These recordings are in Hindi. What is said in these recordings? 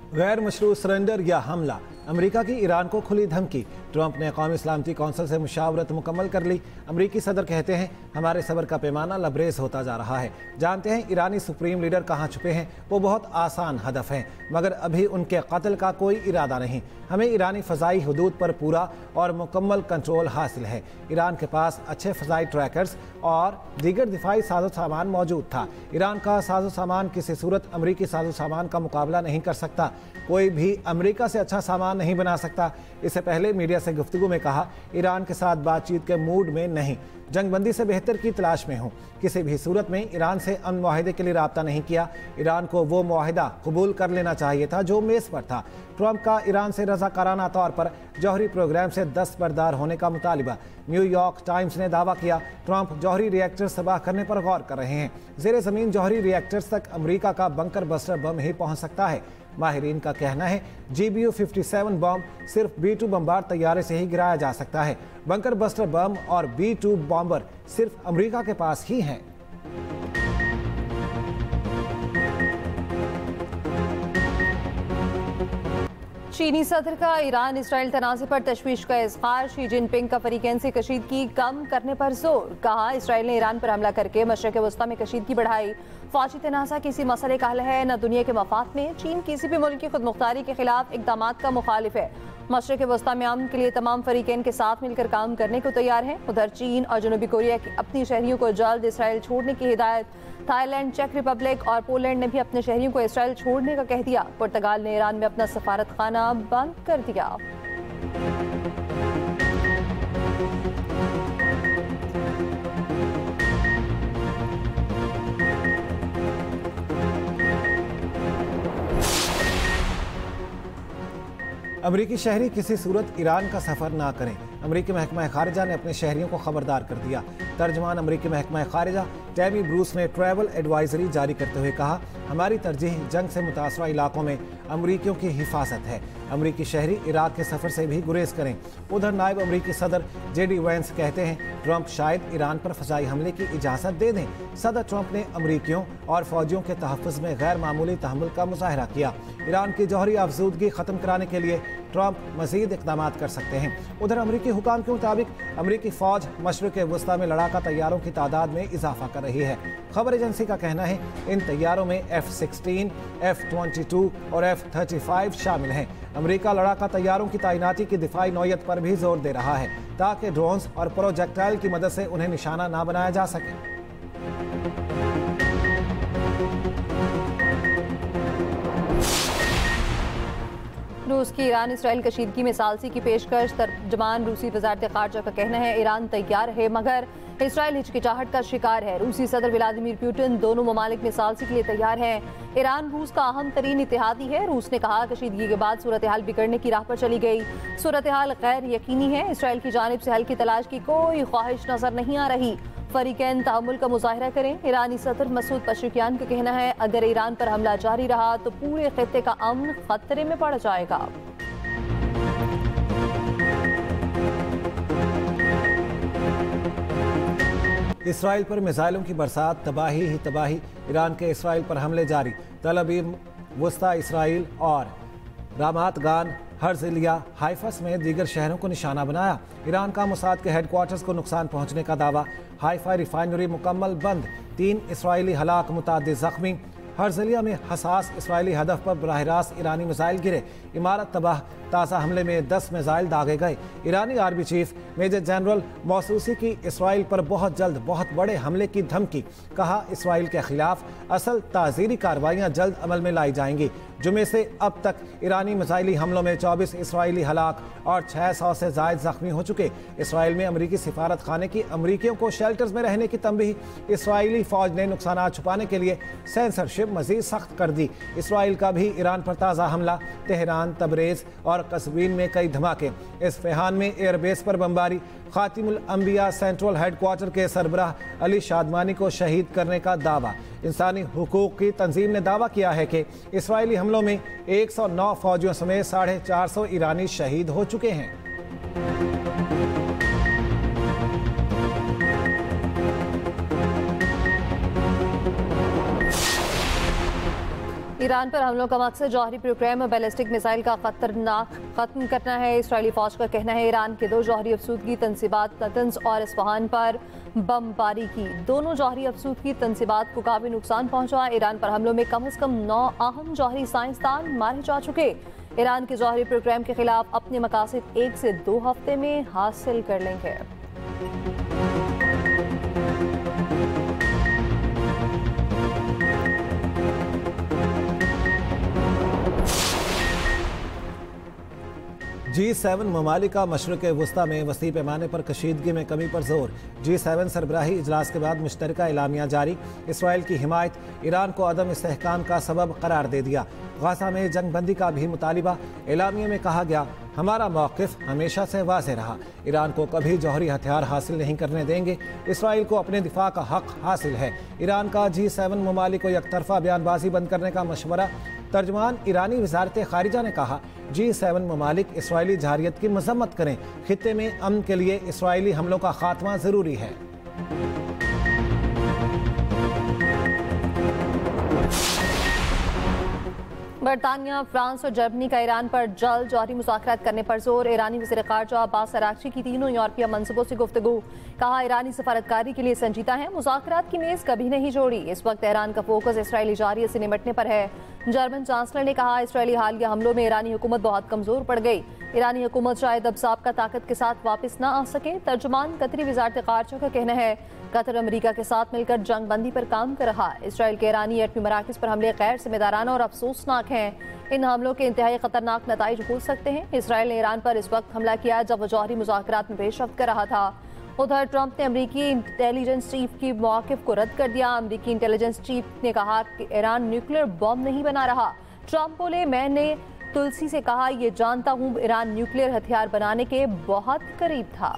गैर मशरूत सरेंडर या हमला, अमेरिका की ईरान को खुली धमकी। ट्रंप ने कौमी सलामती कौंसिल से मुशावरत मुकम्मल कर ली। अमेरिकी सदर कहते हैं हमारे सब्र का पैमाना लबरेज होता जा रहा है। जानते हैं ईरानी सुप्रीम लीडर कहाँ छुपे हैं। वो बहुत आसान हदफ हैं, मगर अभी उनके कत्ल का कोई इरादा नहीं। हमें ईरानी फ़ज़ाई हदूद पर पूरा और मुकम्मल कंट्रोल हासिल है। ईरान के पास अच्छे फ़ज़ाई ट्रैकर्स और दीगर दिफाई साजो सामान मौजूद था। ईरान का साजो सामान किसी सूरत अमरीकी साजो सामान का मुकाबला नहीं कर सकता। कोई भी अमेरिका से अच्छा सामान नहीं बना सकता। इससे पहले मीडिया से गुफ्तगू में कहा, ईरान के साथ बातचीत के मूड में नहीं, जंगबंदी से बेहतर की तलाश में हूँ। किसी भी सूरत में ईरान से अमन मुआहदे के लिए रब्ता नहीं किया। ईरान को वो मुआहदा कबूल कर लेना चाहिए था जो मेज़ पर था। ट्रंप का ईरान से रज़ाकाराना तौर पर जौहरी प्रोग्राम से दस्तबरदार होने का मुतालिबा। न्यूयॉर्क टाइम्स ने दावा किया, ट्रंप जौहरी रिएक्टर्स तबाह करने पर गौर कर रहे हैं। ज़ेरे ज़मीन जौहरी रिएक्टर्स तक अमरीका का बंकर बस्टर बम ही पहुँच सकता है। माहिरीन का कहना है GBU-57 बम सिर्फ B-2 बम्बार तैयारे से ही गिराया जा सकता है। बंकर बस्टर बम और B-2 बॉम्बर सिर्फ अमेरिका के पास ही हैं। चीनी सदर का ईरान इसराइल तनाज़े पर तशवीश का इज़हार। शी जिनपिंग का फरीकैन से कशीदगी कम करने पर जोर। कहा, इसराइल ने ईरान पर हमला करके मशरक़ वस्ता में कशीदगी बढ़ाई। फ़ौजी तनाज़ा किसी मसले का हल है न दुनिया के मफाद में। चीन किसी भी मुल्क की खुदमुख्तारी के खिलाफ इक़दामात का मुखालिफ है। मशरक़ वस्ता में अमन के लिए तमाम फरीकैन के साथ मिलकर काम करने को तैयार है। उधर चीन और जनूबी कोरिया की अपनी शहरियों को जल्द इसराइल छोड़ने की हिदायत। थाईलैंड, चेक रिपब्लिक और पोलैंड ने भी अपने शहरियों को इसराइल छोड़ने का कह दिया। पुर्तगाल ने ईरान में अपना सफारत खाना बंद कर दिया। अमरीकी शहरी किसी सूरत ईरान का सफ़र ना करें। अमरीकी महकमा खारिजा ने अपने शहरियों को खबरदार कर दिया। तर्जमान अमरीकी महकमा खारिजा टैमी ब्रूस ने ट्रैवल एडवाइजरी जारी करते हुए कहा, हमारी तरजीह जंग से मुतासरा इलाकों में अमरीकियों की हिफाजत है। अमरीकी शहरी इराक के सफ़र से भी गुरेज करें। उधर नायब अमरीकी सदर JD वैंस कहते हैं ट्रंप शायद ईरान पर फ़ज़ाई हमले की इजाज़त दे दें। सदर ट्रंप ने अमरीकियों और फ़ौजियों के तहफ़्फ़ुज़ में गैर मामूली तहम्मुल का मुज़ाहरा किया। ईरान की जौहरी आफज़ूदगी ख़त्म कराने के लिए ट्रंप मज़ीद इक़दामात कर सकते हैं। उधर अमरीकी हुकाम के मुताबिक अमरीकी फ़ौज मशरिक़ वस्ता में लड़ाका तैयारों की तादाद में इजाफा कर रही है। खबर एजेंसी का कहना है इन तैयारों में F-16, F-22 और F-35 शामिल हैं। अमरीका लड़ाका तैयारों की तैनाती की दिफाई नौयत पर भी जोर दे रहा है ताकि ड्रोन्स और प्रोजेक्टाइल की मदद से उन्हें निशाना ना बनाया जा सके। रूस की ईरान इसराइल कशीदगी में सालसी की पेशकश। तर्जमान रूसी वज़ारत ख़ारजा का कहना है ईरान तैयार है मगर इसराइल हिचकिचाहट का शिकार है। रूसी सदर व्लादिमीर पुतिन दोनों ममालिक में सालसी के लिए तैयार हैं। ईरान रूस का अहम तरीन इत्तेहादी है। रूस ने कहा, कशीदगी के बाद सूरत हाल बिगड़ने की राह पर चली गई। सूरत हाल गैर यकीनी है। इसराइल की जानिब से हल की तलाश की कोई ख्वाहिश नजर नहीं आ रही। फरीकैन तहम्मुल का मुजाहिरा करें। ईरानी सदर मसूद पशेकियान का कहना है अगर ईरान पर हमला जारी रहा तो पूरे खित्ते का अमन खतरे में पड़ जाएगा। इसराइल पर मिसाइलों की बरसात, तबाही ही तबाही। ईरान के इसराइल पर हमले जारी। तल अवीव, वस्ता इसराइल और रामात गान, हर्ज़लिया, हाइफा में दीगर शहरों को निशाना बनाया। ईरान का मोसाद के हेडक्वार्टर्स को नुकसान पहुंचने का दावा। हाइफा रिफाइनरी मुकम्मल बंद। 3 इसराइली हलाक, मुतादिद ज़ख्मी। हर्ज़लिया में हसास इसराइली हदफ पर बराह रास्त ईरानी मिसाइल गिरे। इमारत तबाह। ताज़ा हमले में 10 मिसाइल दागे गए। ईरानी आर्मी चीफ मेजर जनरल मौसूसी की इसराइल पर बहुत जल्द बहुत बड़े हमले की धमकी। कहा, इसराइल के खिलाफ असल ताज़ीरी कार्रवाइयाँ जल्द अमल में लाई जाएंगी। जुमे से अब तक ईरानी मिसाइली हमलों में 24 इसराइली हलाक और 600 से ज़ायद ज़ख्मी हो चुके। इसराइल में अमरीकी सिफारत खाने की अमरीकियों को शेल्टर्स में रहने की तंबीह। इसराइली फ़ौज ने नुकसान छुपाने के लिए सेंसरशिप मज़ीद सख्त कर दी। इसराइल का भी ईरान पर ताज़ा हमला। तेहरान, तबरेज़ और कस्बीन में कई धमाके। इस्फहान में एयरबेस पर बमबारी। खातिमुल अंबिया सेंट्रल हेडक्वार्टर के सरबराह अली शादमानी को शहीद करने का दावा। इंसानी हुकूक की तंजीम ने दावा किया है कि इसराइली हमलों में 109 फौजियों समेत 450 ईरानी शहीद हो चुके हैं। ईरान पर हमलों का मकसद जौहरी प्रोग्राम और बैलिस्टिक मिसाइल का खतरनाक खत्म करना है। इसराइली फौज का कहना है ईरान के 2 जौहरी अफसूदगी तंसीबात नतंज और इस्फहान पर बमबारी की। दोनों जौहरी अफसूदगी तंसीबात को काफी नुकसान पहुंचा। ईरान पर हमलों में कम से कम 9 अहम जौहरी साइंसदान मारे जा चुके। ईरान के जौहरी प्रोग्राम के खिलाफ अपने मकासद 1 से 2 हफ्ते में हासिल कर लेंगे। G7 ममालिक का मशरक़ वस्ता में वसी पैमाने पर कशीदगी में कमी पर जोर। G7 सरबराही इजलास के बाद मुश्तरका एलामिया जारी। इसराइल की हिमायत ईरान को अदम इस्तेहकाम का सबब करार दे दिया। गाज़ा में जंग बंदी का भी मुतालिबा। एलामिया में कहा गया हमारा मौक़िफ़ हमेशा से वाज़ेह रहा, ईरान को कभी जौहरी हथियार हासिल नहीं करने देंगे। इसराइल को अपने दिफा का हक हासिल है। ईरान का G7 ममालिक को यकतरफा बयानबाजी बंद करने का मशवरा। तर्जमान ईरानी वज़ारत ख़ारिजा ने कहा G7 ममालिक इसराइली जहारियत की मज़म्मत करें। खित्ते में अमन के लिए इसराइली हमलों का खात्मा ज़रूरी है। बरतानिया, फ्रांस और जर्मनी का ईरान पर जल्द जौहरी मुज़ाकरात करने पर जोर। ईरानी वज़ीर ख़ारिजा अब्बास अराग़ची की 3 यूरोपीय मनसबों से गुफ्तगू। कहा ईरानी सफारतकारी के लिए संजीदा है, मुज़ाकरात की मेज़ कभी नहीं जोड़ी। इस वक्त ईरान का फोकस इसराइली जहारियत से निपटने पर है। जर्मन चांसलर ने कहा इसराइली हालिया हमलों में ईरानी हुकूमत बहुत कमज़ोर पड़ गई। ईरानी हुकूमत शायद अब साबका ताकत के साथ वापस न आ सके। तर्जुमान कतरी वज़ारत ख़ारिजा का कहना है कतर अमरीका के साथ मिलकर जंग बंदी पर काम कर रहा। इसराइल के ईरानी एटमी मराकज़ पर हमले गैर जिम्मेदाराना और अफसोसनाक हैं। इन हमलों के इंतहाई खतरनाक नताइज हो सकते हैं। इसराइल ने ईरान पर इस वक्त हमला किया जब वह जौहरी मुज़ाकरात में पेशरफ्त कर रहा था। उधर ट्रंप ने अमरीकी इंटेलिजेंस चीफ की मौक़िफ़ को रद्द कर दिया। अमरीकी इंटेलिजेंस चीफ ने कहा कि ईरान न्यूक्लियर बॉम्ब नहीं बना रहा। ट्रंप बोले मैंने तुलसी से कहा ये जानता हूँ ईरान न्यूक्लियर हथियार बनाने के बहुत करीब था।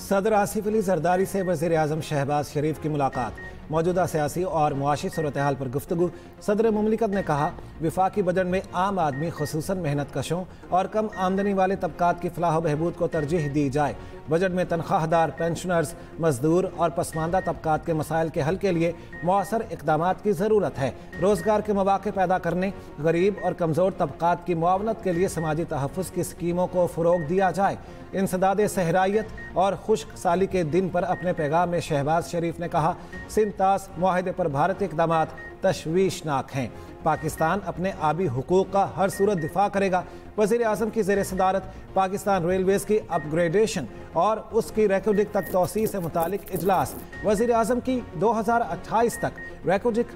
सदर आसिफ अली जरदारी से वज़ीर आज़म शहबाज शरीफ की मुलाकात। मौजूदा सियासी और मुआशी सूरत हाल पर गुफ्तगू। सदर मुमलिकत ने कहा विफाकी बजट में आम आदमी खुसूसन मेहनत कशों और कम आमदनी वाले तबकात की फलाह बहबूद को तरजीह दी जाए। बजट में तनख्वाहदार, पेंशनर्स, मजदूर और पसमानदा तबकात के मसाइल के हल के लिए मौसर इक़दामात की ज़रूरत है। रोज़गार के मौक़े पैदा करने, गरीब और कमज़ोर तबकात की मुआवनत के लिए समाजी तहफ़्फ़ुज़ की स्कीमों को फ़रोग़ दिया जाए। इंसदाद सहराइयत और खुश्क साली के दिन पर अपने पैगाम में शहबाज शरीफ ने कहा सिंतास मुआहिदे पर भारतीय इक़दामात तशवीशनाक हैं। पाकिस्तान अपने आबी हुकूक का हर सूरत दिफा करेगा। वज़ीर आज़म की ज़ेर सदारत पाकिस्तान रेलवेज़ की अपग्रेडेशन और उसकी रेकोडिक तक तोसी से मुतालिक इजलास। वज़ीर आज़म की 2028 तक रेकोडिक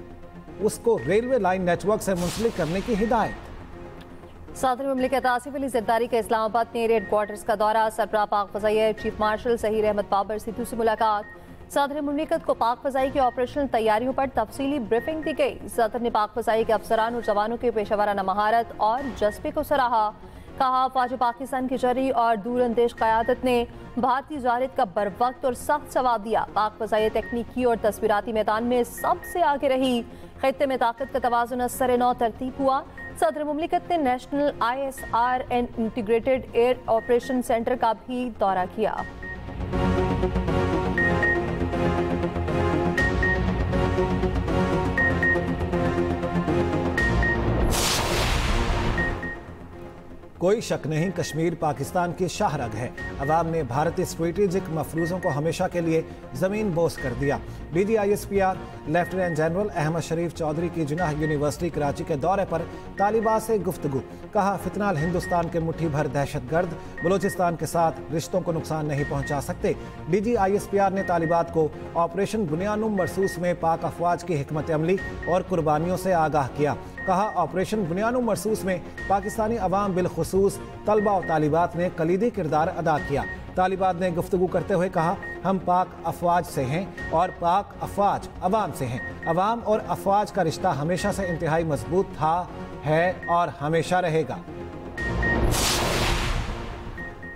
उसको रेलवे लाइन नेटवर्क से मुंसलिक करने की हिदायत। सदर मुमलिकत आसिफ अली जरदारी का इस्लामाबाद में हेड क्वार्टर्स का दौरा। सरबराह पाक फ़ज़ाई चीफ मार्शल ज़हीर अहमद बाबर सिद्धू से मुलाकात। सदर मुमलिकत को पाक फ़ज़ाई की ऑपरेशनल तैयारियों पर तफसीली ब्रीफिंग दी गई। सदर ने पाक फ़ज़ाई के अफसरान और जवानों के पेशेवराना महारत और जज्बे को सराहा। कहा फ़ौज पाकिस्तान की जरी और दूरअंदेश क़यादत ने भारतीय जहारियत का बर वक्त और सख्त जवाब दिया। पाक फ़ज़ाई तकनीकी और तस्वीराती मैदान में सबसे आगे रही। खित्ते में ताकत का तवाज़ुन असर नौ तरतीब हुआ। सदर मुमलिकत ने national ISR and integrated air operation centre का भी दौरा किया। कोई शक नहीं कश्मीर पाकिस्तान की शाहरग है। अवाम ने भारतीय स्ट्रेटेजिक मफरूज़ों को हमेशा के लिए ज़मीन बोस कर दिया। DGISPR लेफ्टिनेंट जनरल अहमद शरीफ चौधरी की जिन्नाह यूनिवर्सिटी कराची के दौरे पर तालिबान से गुफ्तगू। कहा फितनाल हिंदुस्तान के मुट्ठी भर दहशतगर्द बलूचिस्तान के साथ रिश्तों को नुकसान नहीं पहुँचा सकते। DGISPR ने तालिबान को ऑपरेशन बुनियानुम मरसूस में पाक अफवाज की हिकमत अमली और कुर्बानियों से आगाह किया। कहा ऑपरेशन बुनियानुम मरसूस में पाकिस्तानी अवाम बिलखुसूस तलबा और तालिबात ने कलीदी किरदार अदा किया। तालिबान ने गुफ्तगू करते हुए कहा हम पाक अफवाज से हैं और पाक अफवाज अवाम से हैं। अवाम और अफवाज का रिश्ता हमेशा से इंतहाई मजबूत था, है और हमेशा रहेगा।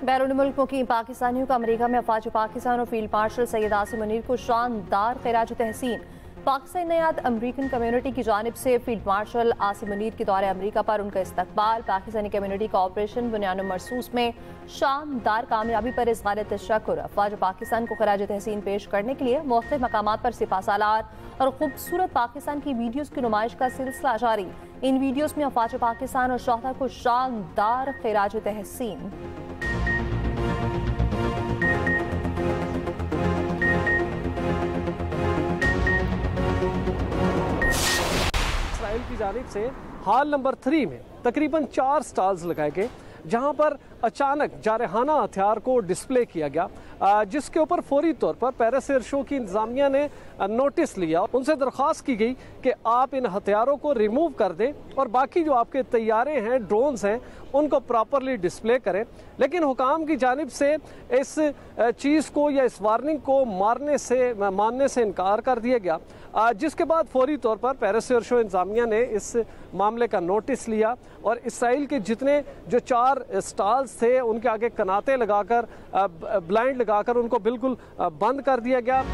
बैरून मुल्क मुकीम पाकिस्तानियों का अमरीका में अफवाज पाकिस्तान और फील्ड मार्शल सैयद आसिम मुनीर को शानदार खिराज तहसीन। पाकिस्तानी नयात अमरीकन कम्युनिटी की जानिब से फील्ड मार्शल आसिम मुनीर के दौरे अमरीका पर उनका इस्तकबाल। पाकिस्तानी कम्युनिटी का ऑपरेशन बुनियाद मरसूस में शानदार कामयाबी पर इज़हार तशक्कुर। अफवाज पाकिस्तान को खराज तहसीन पेश करने के लिए मुख्तलिफ मकामात पर सिपह सालार और खूबसूरत पाकिस्तान की वीडियोज़ की नुमाइश का सिलसिला जारी। इन वीडियोज़ में अफवाज पाकिस्तान और शोहदा को शानदार खराज तहसीन। इसराइल की जानिब से हॉल नंबर 3 में तकरीबन 4 स्टॉल्स लगाए गए, जहां पर अचानक जारहाना हथियार को डिस्प्ले किया गया, जिसके ऊपर फौरी तौर पर पेरिस एयर शो की इंतजामिया ने नोटिस लिया। उनसे दरख्वास्त की गई कि आप इन हथियारों को रिमूव कर दें और बाकी जो आपके तैयारे हैं, ड्रोन्स हैं, उनको प्रॉपरली डिस्प्ले करें। लेकिन हुकाम की जानिब से इस चीज़ को या इस वार्निंग को मानने से इनकार कर दिया गया, जिसके बाद फौरी तौर पर पेरिस एयर शो इंतजामिया ने इस मामले का नोटिस लिया और इसराइल के जितने जो 4 स्टॉल्स थे उनके आगे कनाते लगाकर, ब्लाइंड लगाकर उनको बिल्कुल बंद कर दिया गया।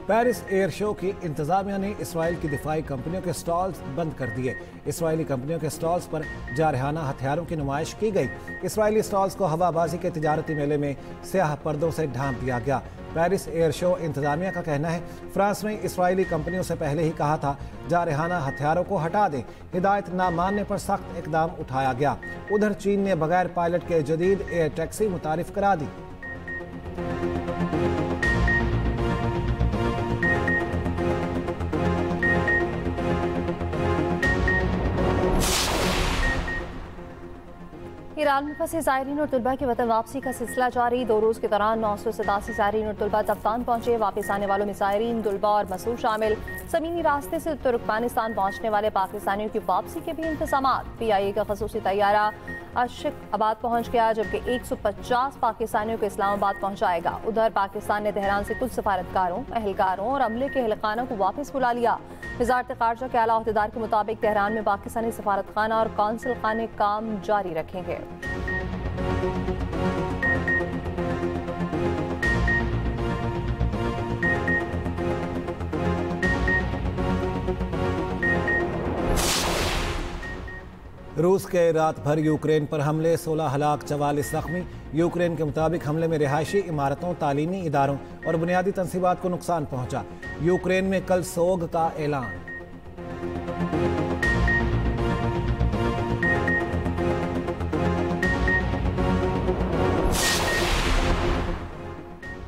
पेरिस एयर शो की इंतजामिया ने इसराइल की दिफाई कंपनियों के स्टॉल्स बंद कर दिए। इसराइली कंपनियों के स्टॉल्स पर जारहाना हथियारों की नुमाइश की गई। इसराइली स्टॉल्स को हवाबाजी के तिजारती मेले में स्याह पर्दों से ढांप दिया गया। पेरिस एयर शो इंतजामिया का कहना है फ्रांस ने इसराइली कंपनियों से पहले ही कहा था जारहाना हथियारों को हटा दें। हिदायत ना मानने पर सख्त इकदाम उठाया गया। उधर चीन ने बगैर पायलट के जदीद एयर टैक्सी मुतारिफ करा दी। ईरान में फंसे ज़ायरीन और तुलबा की वतन वापसी का सिलसिला जारी। 2 रोज़ के दौरान 987 ज़ायरीन और तुलबा तफ्तान पहुंचे। वापस आने वालों में ज़ायरीन, तुलबा और मसूर शामिल। ज़मीनी रास्ते से तुर्कमेनिस्तान पहुंचने वाले पाकिस्तानियों की वापसी के भी इंतज़ामात। PIA का खसूसी तैयारा अशकाबाद पहुंच गया, जबकि 150 पाकिस्तानियों को इस्लामाबाद पहुंचाएगा। उधर पाकिस्तान ने तेहरान से कुछ सफारतकारों, अहलकारों और अमले के अहलखाना को वापस बुला लिया। वज़ारत ख़ारजा के आला अहदेदार के मुताबिक तेहरान में पाकिस्तानी सफारतखाना और कौंसल खाने काम जारी रखेंगे। रूस के रात भर यूक्रेन पर हमले, 16 हलाक 44 जख्मी। यूक्रेन के मुताबिक हमले में रिहायशी इमारतों, तालीमी इदारों और बुनियादी तंसीबात को नुकसान पहुंचा। यूक्रेन में कल सोग का ऐलान।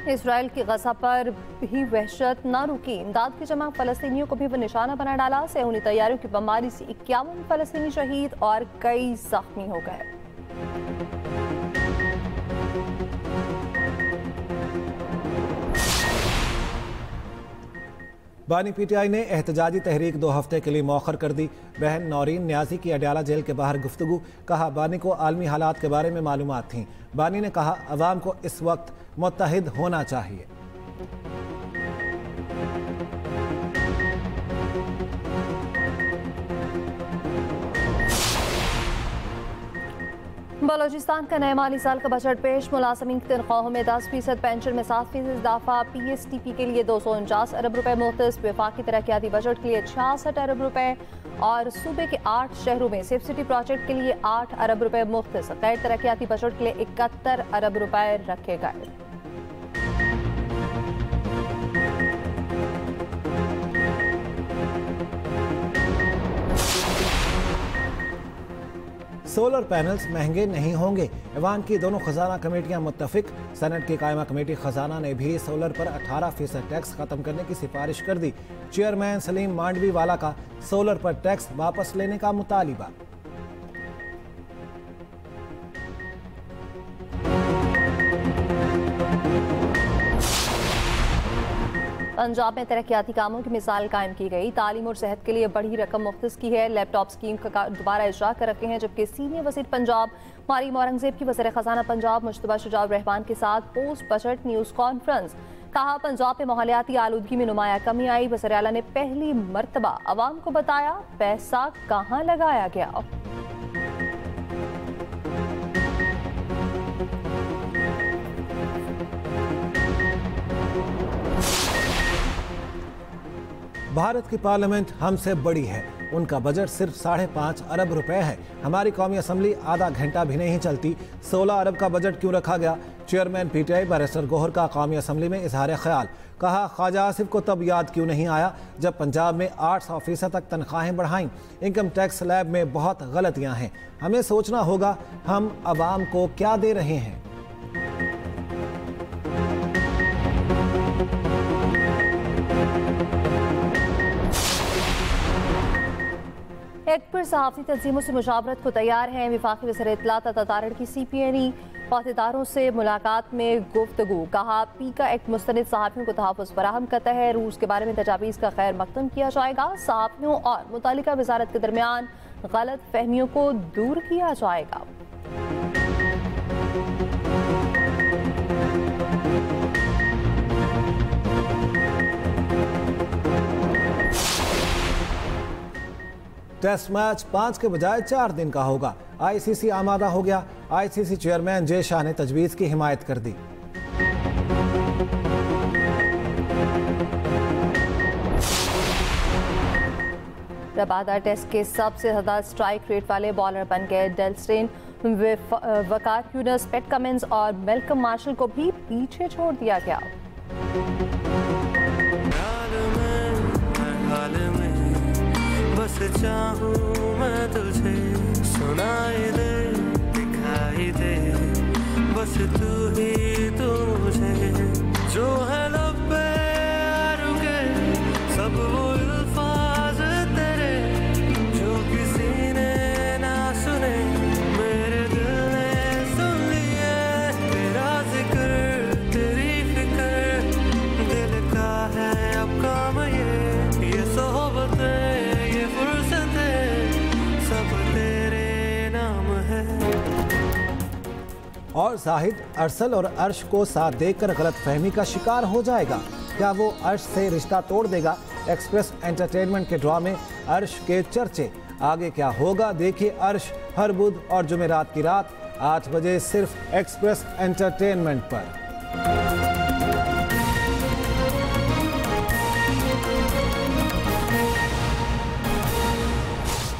इसराइल की गजा पर भी वहशत न रुकी। इमदाद की जमा फलस्तीनियों को भी वो निशाना बना डाला। सेहूनी तैयारियों की बमबारी से 51 फलस्तीनी शहीद और कई जख्मी हो गए। बानी PTI ने एहतजाजी तहरीक 2 हफ्ते के लिए मौखर कर दी। बहन नौरीन न्याजी की अडयाला जेल के बाहर गुफ्तगू। कहा बानी को आलमी हालात के बारे में मालूमात थी। बानी ने कहा अवाम को इस वक्त मुत्तहिद होना चाहिए। बलोचिस्तान का नए माली साल का बजट पेश। मुलाजमीन की तनख्वाहों में 10%, पेंशन में 7% इजाफा। PSTP के लिए 249 अरब रुपए मुख्तस। वफाकी तरक्याती बजट के लिए 66 अरब रुपए और सूबे के 8 शहरों में सिर्फ सिटी प्रोजेक्ट के लिए 8 अरब रुपए मुख्तस। गैर तरक्याती बजट के लिए 71 अरब रुपए रखे गए। सोलर पैनल्स महंगे नहीं होंगे। ईवान की दोनों खजाना कमेटियां मुत्तफिक। सेनेट की कायमा कमेटी खजाना ने भी सोलर पर 18% टैक्स खत्म करने की सिफारिश कर दी। चेयरमैन सलीम मांडवी वाला का सोलर पर टैक्स वापस लेने का मुतालिबा। पंजाब में तरक्याती कामों की मिसाल कायम की गई। तालीम और सेहत के लिए बड़ी रकम मुख्तस की है। लैपटॉप स्कीम का दोबारा इजरा कर रखे हैं। जबकि सीनियर वज़ीर पंजाब मरीम औरंगजेब की वज़ीर ख़जाना पंजाब मुश्तबा शुजाउर रहमान के साथ पोस्ट बजट न्यूज़ कॉन्फ्रेंस। कहा पंजाब में माहौलियाती आलूदगी में नुमाया कमी आई। वज़ीर आला ने पहली मरतबा अवाम को बताया पैसा कहाँ लगाया गया। भारत की पार्लियामेंट हमसे बड़ी है, उनका बजट सिर्फ 5.5 अरब रुपए है। हमारी कौमी असम्बली आधा घंटा भी नहीं चलती, 16 अरब का बजट क्यों रखा गया? चेयरमैन पीटीआई बैरिस्टर गौहर का कौमी असम्बली में इजहार ख्याल। कहा, ख्वाजा आसिफ को तब याद क्यों नहीं आया जब पंजाब में 800% तक तनख्वाहें बढ़ाईं। इनकम टैक्स स्लैब में बहुत गलतियां हैं, हमें सोचना होगा हम आवाम को क्या दे रहे हैं। एक्ट पर सहाफ़ी तंजीमों से मुशावरत को तैयार हैं। वफाकी वज़ीर इत्तलात तातारड़ की CPNE अहदेदारों से मुलाकात में गुफ्तगू। कहा, पीका एक्ट मुस्तनिद सहाफ़ियों को तहफ़्फ़ुज़ फराहम करता है। रूस के बारे में तजावीज़ का खैर मकदम किया जाएगा। सहाफ़ियों और मुतालिका वज़ारत के दरमियान गलत फहमियों को दूर किया जाएगा। टेस्ट मैच 5 के बजाय 4 दिन का होगा। ICC आमादा हो गया। ICC चेयरमैन जय शाह ने तजवीज़ की हिमायत कर दी। रबादा टेस्ट के सबसे ज्यादा स्ट्राइक रेट वाले बॉलर बन गए डेल स्टेन। वकार यूनस, पैट कमिंस और मेल्कम मार्शल को भी पीछे छोड़ दिया गया। बस चाहूं मैं तुझे, सुनाई दे, दिखाई दे, बस तू ही तू मुझे, जो है लब पे रुके सब वो अल्फाज तेरे, जो किसी ने ना सुने मेरे दिल ने सुन लिए। तेरा जिक्र, तेरी फिक्र, दिल का है अब काम ये सोहबतें, और जाहिद अरसल और अर्श को साथ देखकर गलत फहमी का शिकार हो जाएगा। क्या वो अर्श से रिश्ता तोड़ देगा? एक्सप्रेस एंटरटेनमेंट के ड्रा में अर्श के चर्चे। आगे क्या होगा देखिए अर्श हर बुध और जुमेरात की रात 8 बजे सिर्फ एक्सप्रेस एंटरटेनमेंट पर।